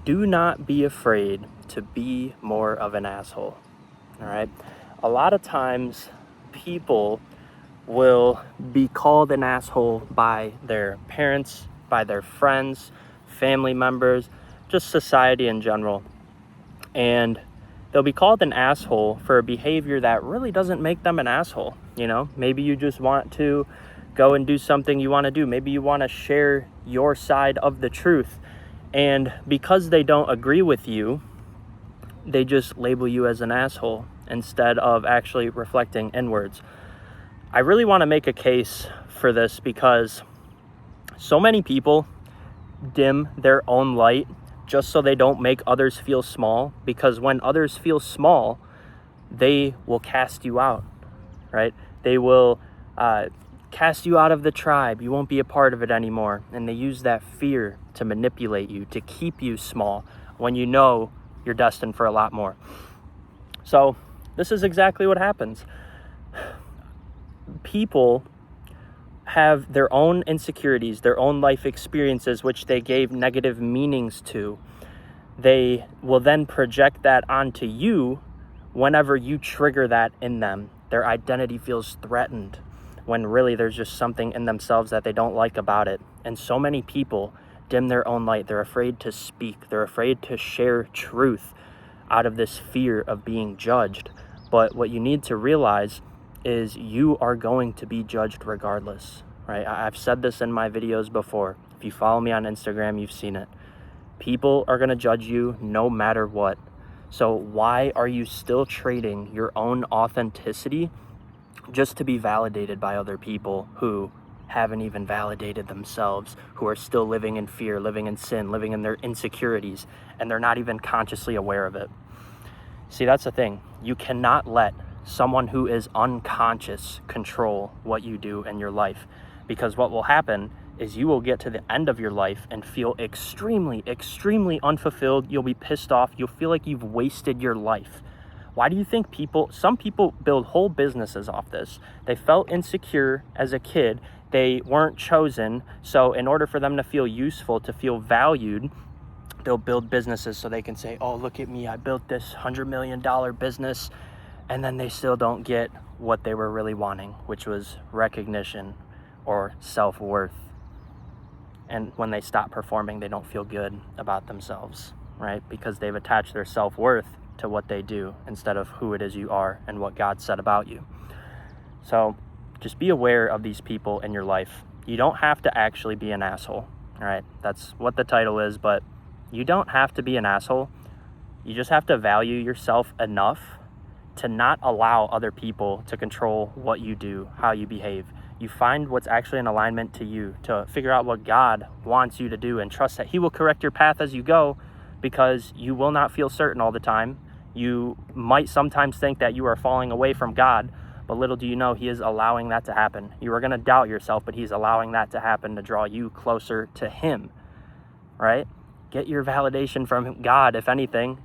do not be afraid to be more of an asshole. All right. A lot of times people will be called an asshole by their parents, by their friends, family members, just society in general. And they'll be called an asshole for a behavior that really doesn't make them an asshole. You know, maybe you just want to go and do something you want to do. Maybe you want to share your side of the truth. And because they don't agree with you, they just label you as an asshole instead of actually reflecting inwards. I really want to make a case for this because so many people dim their own light just so they don't make others feel small, because when others feel small, they will cast you out, right? They will cast you out of the tribe. You won't be a part of it anymore. And they use that fear to manipulate you, to keep you small when you know you're destined for a lot more. So this is exactly what happens. People have their own insecurities, their own life experiences, which they gave negative meanings to. They will then project that onto you whenever you trigger that in them. Their identity feels threatened when really there's just something in themselves that they don't like about it. And so many people dim their own light. They're afraid to speak. They're afraid to share truth out of this fear of being judged. But what you need to realize is you are going to be judged regardless, right? I've said this in my videos before. If you follow me on Instagram, you've seen it. People are going to judge you no matter what. So why are you still trading your own authenticity just to be validated by other people who haven't even validated themselves, who are still living in fear, living in sin, living in their insecurities, and they're not even consciously aware of it? See, that's the thing. You cannot let someone who is unconscious control what you do in your life, because what will happen is you will get to the end of your life and feel extremely, extremely unfulfilled. You'll be pissed off. You'll feel like you've wasted your life. Why do you think some people build whole businesses off this? They felt insecure as a kid. They weren't chosen. So in order for them to feel useful, to feel valued, they'll build businesses so they can say, oh, look at me. I built this $100 million business. And then they still don't get what they were really wanting, which was recognition or self-worth. And when they stop performing, they don't feel good about themselves, right? Because they've attached their self-worth to what they do instead of who it is you are and what God said about you. So just be aware of these people in your life. You don't have to actually be an asshole, all right? That's what the title is, but you don't have to be an asshole. You just have to value yourself enough to not allow other people to control what you do, how you behave. You find what's actually in alignment to you, to figure out what God wants you to do, and trust that He will correct your path as you go, because you will not feel certain all the time. You might sometimes think that you are falling away from God, but little do you know, He is allowing that to happen. You are going to doubt yourself, but He's allowing that to happen to draw you closer to Him, right? Get your validation from God, if anything.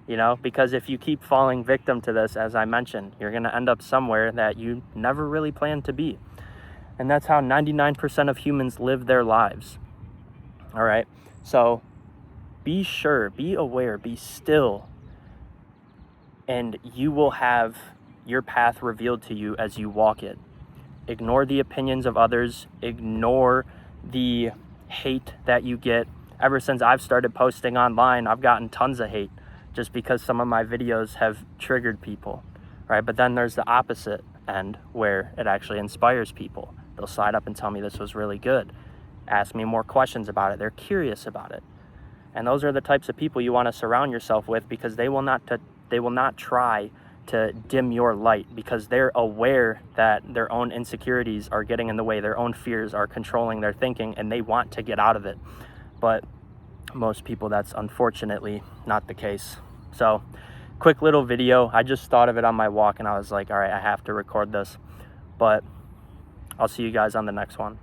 You know, because if you keep falling victim to this, as I mentioned, you're going to end up somewhere that you never really planned to be. And that's how 99% of humans live their lives. All right. So be sure, be aware, be still, and you will have your path revealed to you as you walk it. Ignore the opinions of others. Ignore the hate that you get. Ever since I've started posting online, I've gotten tons of hate, just because some of my videos have triggered people, right? But then there's the opposite end where it actually inspires people. They'll slide up and tell me this was really good, ask me more questions about it. They're curious about it. And those are the types of people you want to surround yourself with, because they will not try to dim your light, because they're aware that their own insecurities are getting in the way, their own fears are controlling their thinking, and they want to get out of it. But most people, that's unfortunately not the case. So quick little video. I just thought of it on my walk and I was like, all right, I have to record this. But I'll see you guys on the next one.